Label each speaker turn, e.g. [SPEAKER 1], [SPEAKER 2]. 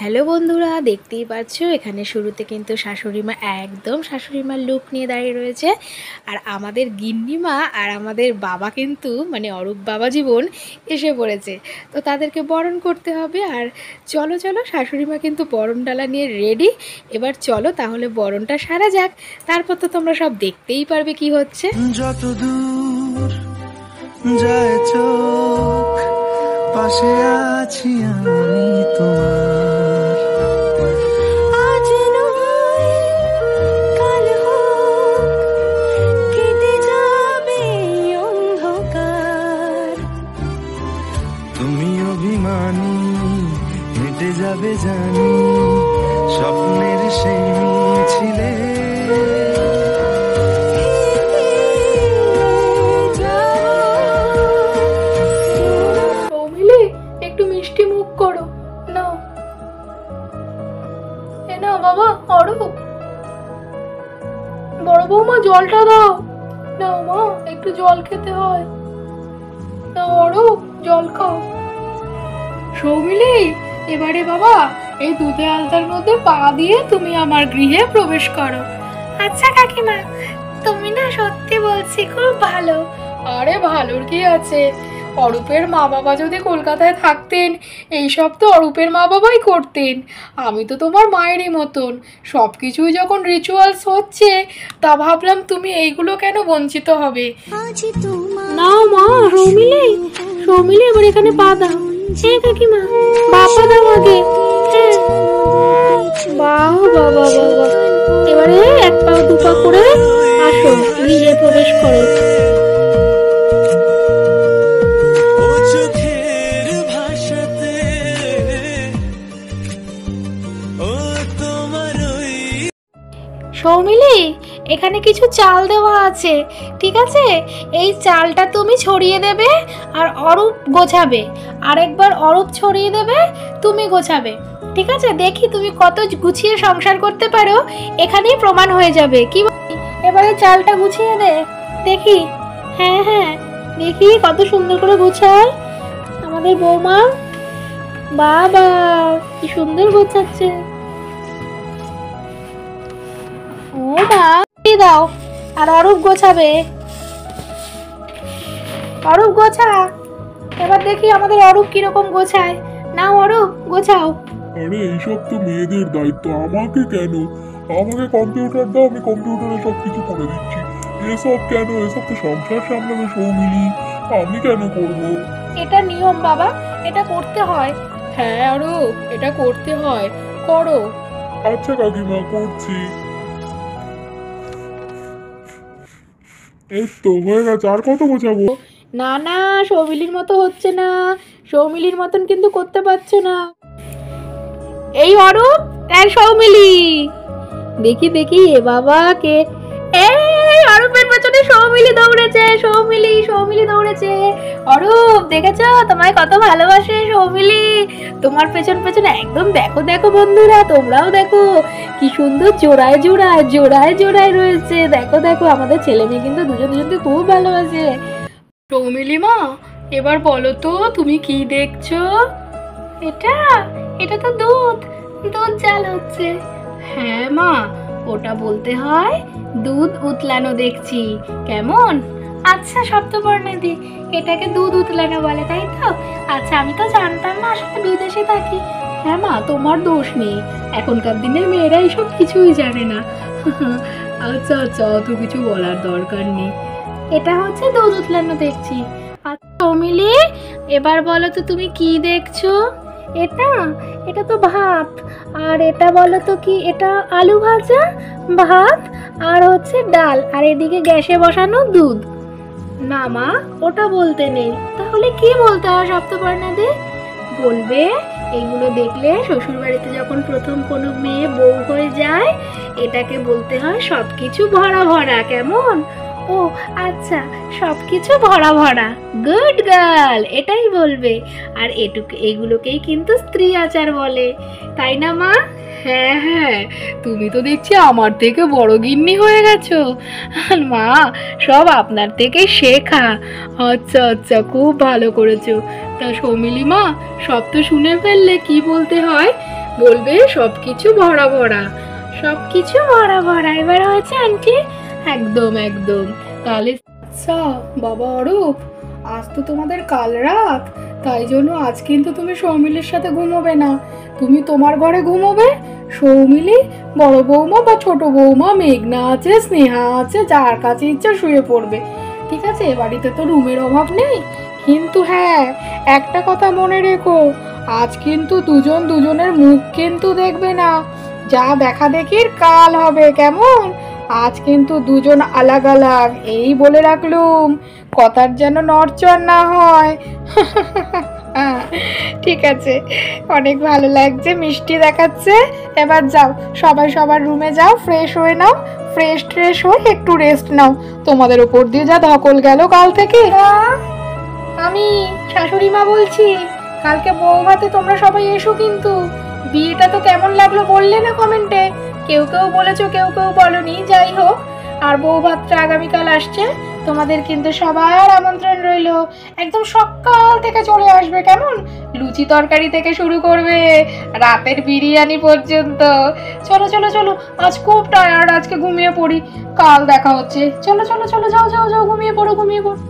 [SPEAKER 1] Hello বন্ধুরা, দেখতেই পাচ্ছ এখানে শুরুতে কিন্তু শাশুড়িমা একদম শাশুড়িমার লুক নিয়ে দাঁড়িয়ে রয়েছে। আর আমাদের গিন্নিমা আর আমাদের বাবা কিন্তু মানে অরূপ বাবা জীবন এসে পড়েছে। তো তাদেরকে বরণ করতে হবে। আর চলো চলো, শাশুড়িমা কিন্তু বরণ ডালা নিয়ে রেডি। এবার চলো তাহলে বরণটা সারা যাক, তারপর তো তোমরা সব দেখতেই পারবে কি হচ্ছে।
[SPEAKER 2] যত দূর যায় চোখ, পাশে আছি আমি তোমার।
[SPEAKER 3] আজ নয় কাল হোক, কেটে যাবে অন্ধকার।
[SPEAKER 2] তুমি অভিমানী, হেঁটে যাবে জানি, স্বপ্নের সেই ছিলে।
[SPEAKER 1] একটু মিষ্টি মুখ করো, নাও এ নাও বাবা। অরূপ, বড় বৌমা জলটা দাও। নাও মা, একটু জল খেতে হয়। নাও অরূপ, জল খাও। সৌমিলি, এবারে বাবা এই দুধে আলতার মধ্যে পা দিয়ে তুমি আমার গৃহে প্রবেশ করো। আচ্ছা কাকিমা, তুমি না সত্যি বলছি খুব ভালো। আরে ভালোর কি আছে, অরূপের মা বাবা যদি কলকাতায় থাকতেন এইসব তো অরূপের মা বাবাই করতেন। আমি তো তোমার মায়েরই মতন, সব কিছুই যখন রিচুয়ালস হচ্ছে তা ভাবলাম তুমি এইগুলো কেন বঞ্চিত হবে। নাও মা, সৌমিলি সৌমিলি, এবার এখানে পা দাও। হ্যাঁ কাকিমা, বাবা দাও আগে। বাহ বাবা বাবা, এবারে এক পা দু পা করে আসো, গৃহে প্রবেশ করো। সৌমিলি, এখানে কিছু চাল দেওয়া আছে, ঠিক আছে? এই চালটা তুমি ছড়িয়ে দেবে আর অরূপ গোছাবে। আরেকবার অরূপ ছড়িয়ে দেবে, তুমি গোছাবে, ঠিক আছে? দেখি তুমি কত গুছিয়ে সংসার করতে পারো, এখানেই প্রমাণ হয়ে যাবে। কি এবারে চালটা গুছিয়ে দে দেখি। হ্যাঁ হ্যাঁ, দেখি কত সুন্দর করে গোছায় আমাদের বৌমা। বাবা, কি সুন্দর গোছাচ্ছে। ও মা, দাও। আর অরূপ গোছাবে। অরূপ গোছা, এবার দেখি আমাদের অরূপ কিরকম গোছায়। নাও অরূপ, গোছাও।
[SPEAKER 4] আরে এইসব তো মেয়েদের দায়িত্ব, আমাকে কেন? আমাকে কম্পিউটার দাও, আমি কম্পিউটারে সব কিছু করে দিচ্ছি। এসব কেন? এসব তো সংসার সামলাবে সৌমিলি, আমি কেন করব?
[SPEAKER 1] এটা নিয়ম বাবা, এটা করতে হয়। হ্যাঁ অরূপ, এটা করতে হয়, করো।
[SPEAKER 4] আচ্ছা কাকিমা, করছি। এই তো হয়ে গেছে, আর কত গোছাবো?
[SPEAKER 1] না না, সৌমিলির মতো হচ্ছে না, সৌমিলির মতন কিন্তু করতে পারছো না। এই অরূপ, এই সৌমিলি, দেখি দেখি এ বাবা কে। এই অরূপের পেছনে সৌমিলি দৌড়েছে, সৌমিলি সৌমিলি দৌড়েছে। অরূপ দেখেছো, তোমায় কত ভালোবাসে সৌমিলি, তোমার পেছন পেছনে একদম। দেখো দেখো বন্ধুরা, তোমরাও দেখো কি সুন্দর জোড়ায় জোড়ায় জোড়ায় জোড়ায় রয়েছে। দেখো দেখো, আমাদের ছেলে মেয়ে কিন্তু দুজন দুজনকে খুব ভালোবাসে। সৌমিলি মা, এবার বলো তো তুমি কি দেখছো? এটা এটা তো দুধ, দুধ জাল হচ্ছে। হ্যাঁ মা, ওটা বলতে হয় দুধ উতলানো দেখছি। কেমন? আচ্ছা সপ্তবর্ণাদি, এটাকে দুধ উতলানো বলে, তাই তো? আচ্ছা, আমি তো জানতাম না, আসলে বিদেশে থাকি। হ্যাঁ মা, তোমার দোষ নেই, এখনকার দিনের মেয়েরা এইসব কিছুই জানে না। আচ্ছা আচ্ছা, অত কিছু বলার দরকার নেই। এটা হচ্ছে দুধ উতলানো দেখছি। আচ্ছা সৌমিলি, এবার বলো তো তুমি কি দেখছো? এটা এটা তো ভাত। আর এটা বলো তো কি? এটা আলু ভাজা, ভাত আর হচ্ছে ডাল, আর এদিকে গ্যাসে বসানো দুধ। না মা, ওটা বলতে নেই। তাহলে কি বলতে হয় সপ্তবর্ণাদি? বলবে এগুলো দেখলে শ্বশুর বাড়িতে যখন প্রথম কোনো মেয়ে বউ হয়ে যায়, এটাকে বলতে হয় সবকিছু ভরা ভরা। কেমন? ও আচ্ছা, সবকিছু ভরা ভরা, গুড গার্ল, এটাই বলবে। আর এগুলোকেই কিন্তু স্ত্রী আচার বলে, তাই না মা? হ্যাঁ হ্যাঁ, তুমি তো দেখছি আমার থেকে বড় গিন্নি হয়ে গেছো। মা, সব আপনার থেকে শেখা। আচ্ছা আচ্ছা, খুব ভালো করেছো। তা সৌমিলি মা, সব তো শুনে ফেললে কি বলতে হয়। বলবে সবকিছু ভরা ভরা, সবকিছু ভরা ভরা। এবার হয়েছে আন্টি? একদম একদম। তাহলে আচ্ছা বাবা অরূপ, আজ তো তোমাদের কাল রাত, তাই জন্য আজ কিন্তু তুমি সৌমিলির সাথে ঘুমোবে না, তুমি তোমার ঘরে ঘুমোবে। সৌমিলি, বড় বৌমা বা ছোট বৌমা, মেঘনা আছে, স্নেহা আছে, যার কাছে ইচ্ছা শুয়ে পড়বে, ঠিক আছে? এ বাড়িতে তো রুমের অভাব নেই। কিন্তু হ্যাঁ, একটা কথা মনে রেখো, আজ কিন্তু দুজন দুজনের মুখ কিন্তু দেখবে না, যা দেখা দেখির কাল হবে, কেমন? আজ কিন্তু দুজন আলাগ আলাগ, এই বলে রাখলুম, কথার যেন নড়চড় না হয়। ঠিক আছে, অনেক ভালো লাগছে, মিষ্টি দেখাচ্ছে। এবার যাও, সবাই সবার রুমে যাও, ফ্রেশ হয়ে নাও, ফ্রেশ ট্রেশ হয়ে একটু রেস্ট নাও, তোমাদের উপর দিয়ে যা ধকল গেল কাল থেকে। আমি শাশুড়ি মা বলছি, কালকে বৌভাতে তোমরা সবাই এসো কিন্তু। বিয়েটা তো কেমন লাগলো বললে না কমেন্টে, কেউ কেউ বলেছো, কেউ কেউ বলনি, যাই হোক। আর বৌভাতটা আগামীকাল আসছে, তোমাদের কিন্তু সবার আমন্ত্রণ রইলো। একদম সকাল থেকে চলে আসবে, কেমন? লুচি তরকারি থেকে শুরু করবে রাতের বিরিয়ানি পর্যন্ত। চলো চলো চলো, আজ খুব টায়ার্ড, আজকে ঘুমিয়ে পড়ি, কাল দেখা হচ্ছে। চলো চলো চলো, যাও যাও যাও, ঘুমিয়ে পড়ো ঘুমিয়ে পড়ো।